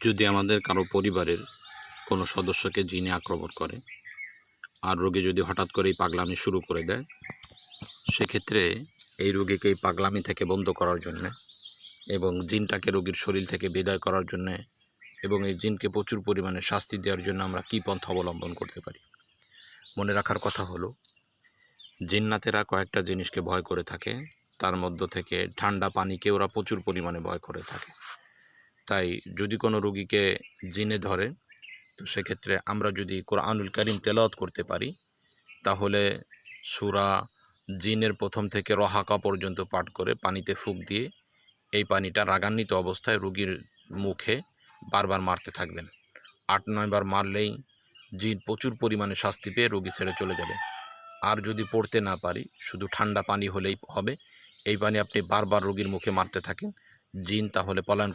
যদি আমাদের কারো পরিবারের কোনো সদস্যকে জিনে আক্রমণ করে আর রোগী যদি হঠাৎ করেই পাগলামি শুরু করে দেয়, সেক্ষেত্রে এই রোগীকে এই পাগলামি থেকে বন্ধ করার জন্যে এবং জিনটাকে রোগীর শরীর থেকে বিদায় করার জন্যে এবং এই জিনকে প্রচুর পরিমাণে শাস্তি দেওয়ার জন্য আমরা কী পন্থা অবলম্বন করতে পারি। মনে রাখার কথা হলো, জিন্নাতেরা কয়েকটা জিনিসকে ভয় করে থাকে, তার মধ্য থেকে ঠান্ডা পানিকে ওরা প্রচুর পরিমাণে ভয় করে থাকে। তাই যদি কোনো রোগীকে জিনে ধরে, তো সেক্ষেত্রে আমরা যদি কোরআনুল কারীম তেলাওয়াত করতে পারি, তাহলে সূরা জিনের প্রথম থেকে রহাকা পর্যন্ত পাঠ করে পানিতে ফুঁক দিয়ে এই পানিটা রাগান্বিত অবস্থায় রোগীর মুখে বারবার মারতে থাকবেন। ৮-৯ বার মারলেই জিন প্রচুর পরিমাণে শাস্তি পেয়ে রোগী ছেড়ে চলে যাবে। আর যদি পড়তে না পারি, শুধু ঠান্ডা পানি হলেই হবে। এই পানি আপনি বারবার রোগীর মুখে মারতে থাকেন, জিন তাহলে পলায়ন